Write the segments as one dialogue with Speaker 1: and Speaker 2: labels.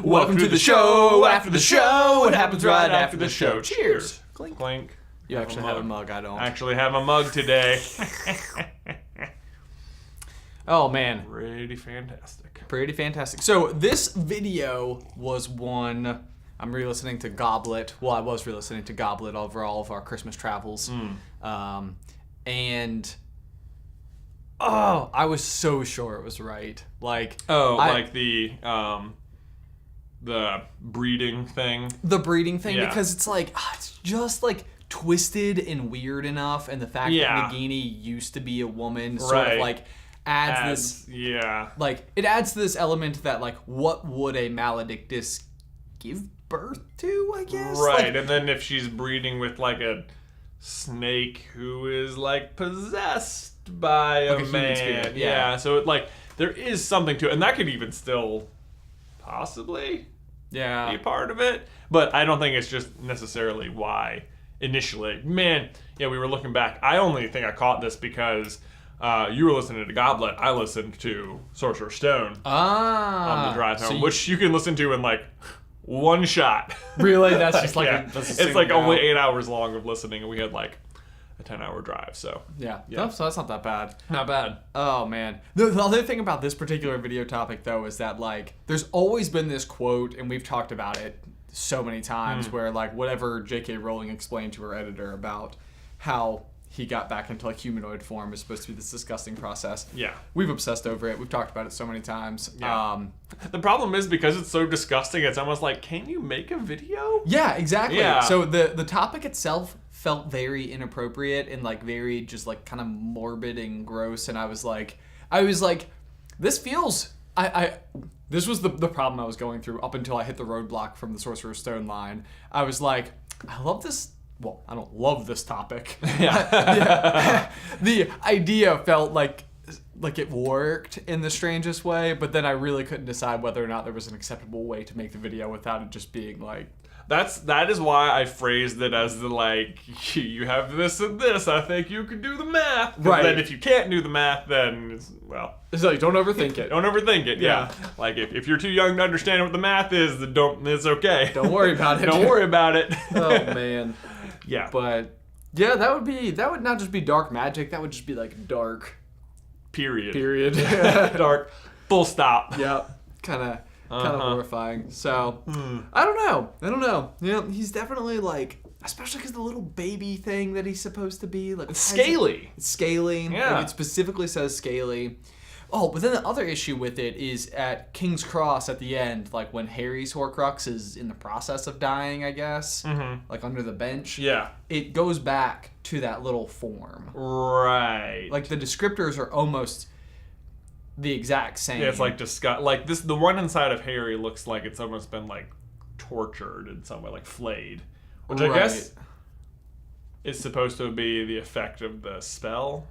Speaker 1: Welcome to the show, after the show. What happens right after the show? Cheers.
Speaker 2: Clink. Clink.
Speaker 1: You actually have a mug, I don't.
Speaker 2: I actually have a mug today.
Speaker 1: Oh, man.
Speaker 2: Pretty fantastic.
Speaker 1: Pretty fantastic. So this video was one... I'm re-listening to Goblet. Well, I was re-listening to Goblet over all of our Christmas travels. And... Oh, I was so sure it was right. Like...
Speaker 2: Oh, like the breeding thing?
Speaker 1: The breeding thing,
Speaker 2: yeah.
Speaker 1: Because it's like... It's just like... twisted and weird enough, and the fact that Nagini used to be a woman sort of like adds this like it adds to this element that like what would a maledictus give birth to, I guess,
Speaker 2: right?
Speaker 1: Like,
Speaker 2: and then if she's breeding with like a snake who is like possessed by a man,
Speaker 1: spirit,
Speaker 2: so it like there is something to it, and that could even still possibly be a part of it, but I don't think it's just necessarily why. Initially, man, we were looking back. I only think I caught this because you were listening to Goblet. I listened to Sorcerer's Stone on the drive home, which you can listen to in like one shot.
Speaker 1: Really? That's just like
Speaker 2: it's like only 8 hours long of listening, and we had like a 10-hour drive. So
Speaker 1: so that's not that bad.
Speaker 2: Not bad.
Speaker 1: Oh man. The other thing about this particular video topic though is that like there's always been this quote, and we've talked about it so many times, where like whatever J.K. Rowling explained to her editor about how he got back into like humanoid form is supposed to be this disgusting process. Yeah. We've obsessed over it. We've talked about it so many times. Yeah.
Speaker 2: The problem is because it's so disgusting, it's almost like, can you make a video?
Speaker 1: Yeah, exactly. Yeah. So the topic itself felt very inappropriate and like very just like kind of morbid and gross, and I was like, this feels... This was the problem I was going through up until I hit the roadblock from the Sorcerer's Stone line. I was like, I love this. Well, I don't love this topic. The idea felt like it worked in the strangest way, but then I really couldn't decide whether or not there was an acceptable way to make the video without it just being like...
Speaker 2: That is why I phrased it as the like, you have this and this, I think you could do the math. Right. Then if you can't do the math, then
Speaker 1: it's like, don't overthink it.
Speaker 2: Don't overthink it, yeah. Like if you're too young to understand what the math is, then it's okay.
Speaker 1: Don't worry about it.
Speaker 2: Don't worry about it.
Speaker 1: Oh man. Yeah. But yeah, that would not just be dark magic, that would just be like dark.
Speaker 2: Period. Dark. Full stop.
Speaker 1: Yeah. Kind of horrifying. So, I don't know. Yeah, he's definitely like, especially because the little baby thing that he's supposed to be. Like,
Speaker 2: it's scaly.
Speaker 1: It's scaly.
Speaker 2: Yeah.
Speaker 1: Like, it specifically says scaly. Oh, but then the other issue with it is at King's Cross at the end, like when Harry's Horcrux is in the process of dying, I guess, like under the bench. Yeah. It goes back to that little form.
Speaker 2: Right.
Speaker 1: Like the descriptors are almost... the exact same.
Speaker 2: Yeah, it's like like this. The one inside of Harry looks like it's almost been like tortured in some way, like flayed, which I guess is supposed to be the effect of the spell,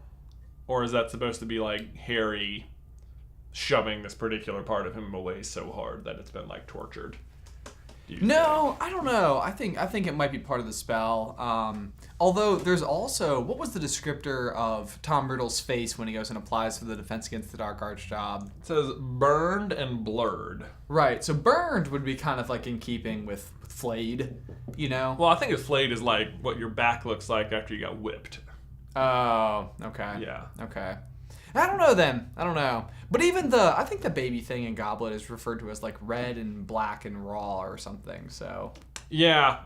Speaker 2: or is that supposed to be like Harry shoving this particular part of him away so hard that it's been like tortured?
Speaker 1: No, I don't know. I think it might be part of the spell. Although there's also, what was the descriptor of Tom Riddle's face when he goes and applies for the Defense Against the Dark Arts job?
Speaker 2: It says burned and blurred.
Speaker 1: Right. So burned would be kind of like in keeping with flayed, you know?
Speaker 2: Well, I think a flayed is like what your back looks like after you got whipped.
Speaker 1: Oh, okay.
Speaker 2: Yeah.
Speaker 1: Okay. I don't know then. I don't know. But even I think the baby thing in Goblet is referred to as like red and black and raw or something, so.
Speaker 2: Yeah.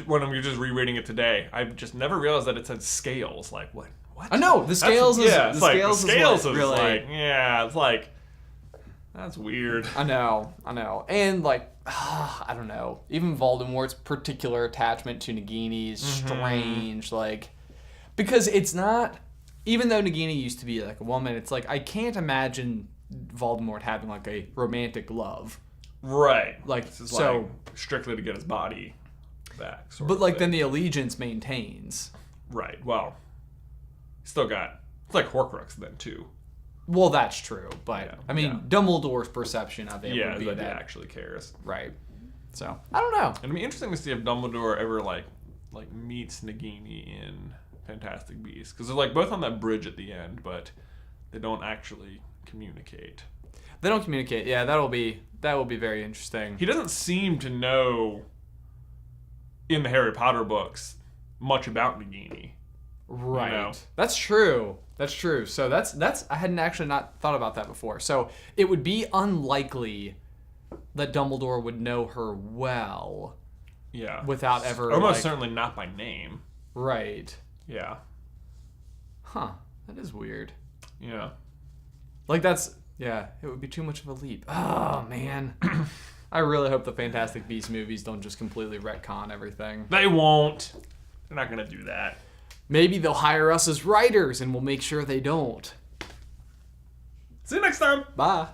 Speaker 2: When I'm just rereading it today, I just never realized that it said scales. Like, what?
Speaker 1: I know, the scales is...
Speaker 2: Yeah, it's like, the scales is
Speaker 1: really...
Speaker 2: like, yeah, it's like, that's weird.
Speaker 1: I know. And like, I don't know. Even Voldemort's particular attachment to Nagini is strange, like, because it's not... Even though Nagini used to be like a woman, it's like I can't imagine Voldemort having like a romantic love.
Speaker 2: Right.
Speaker 1: Like
Speaker 2: like strictly to get his body back.
Speaker 1: But like then the allegiance maintains.
Speaker 2: Right. Well, still got it's like Horcrux then too.
Speaker 1: Well, that's true, but I mean Dumbledore's perception of it would be that
Speaker 2: he actually cares.
Speaker 1: Right. So I don't know.
Speaker 2: It'd be interesting to see if Dumbledore ever like meets Nagini in Fantastic Beasts, because they're like both on that bridge at the end, but they don't actually communicate.
Speaker 1: They don't communicate. Yeah, that will be very interesting.
Speaker 2: He doesn't seem to know in the Harry Potter books much about Nagini.
Speaker 1: Right.
Speaker 2: You know?
Speaker 1: That's true. That's true. So that's I hadn't actually not thought about that before. So it would be unlikely that Dumbledore would know her well.
Speaker 2: Yeah.
Speaker 1: Without ever
Speaker 2: almost certainly not by name.
Speaker 1: Right.
Speaker 2: Yeah.
Speaker 1: Huh. That is weird.
Speaker 2: Yeah.
Speaker 1: Like it would be too much of a leap. Oh man. I really hope the Fantastic Beasts movies don't just completely retcon everything.
Speaker 2: They won't. They're not gonna do that.
Speaker 1: Maybe they'll hire us as writers and we'll make sure they don't.
Speaker 2: See you next time.
Speaker 1: Bye.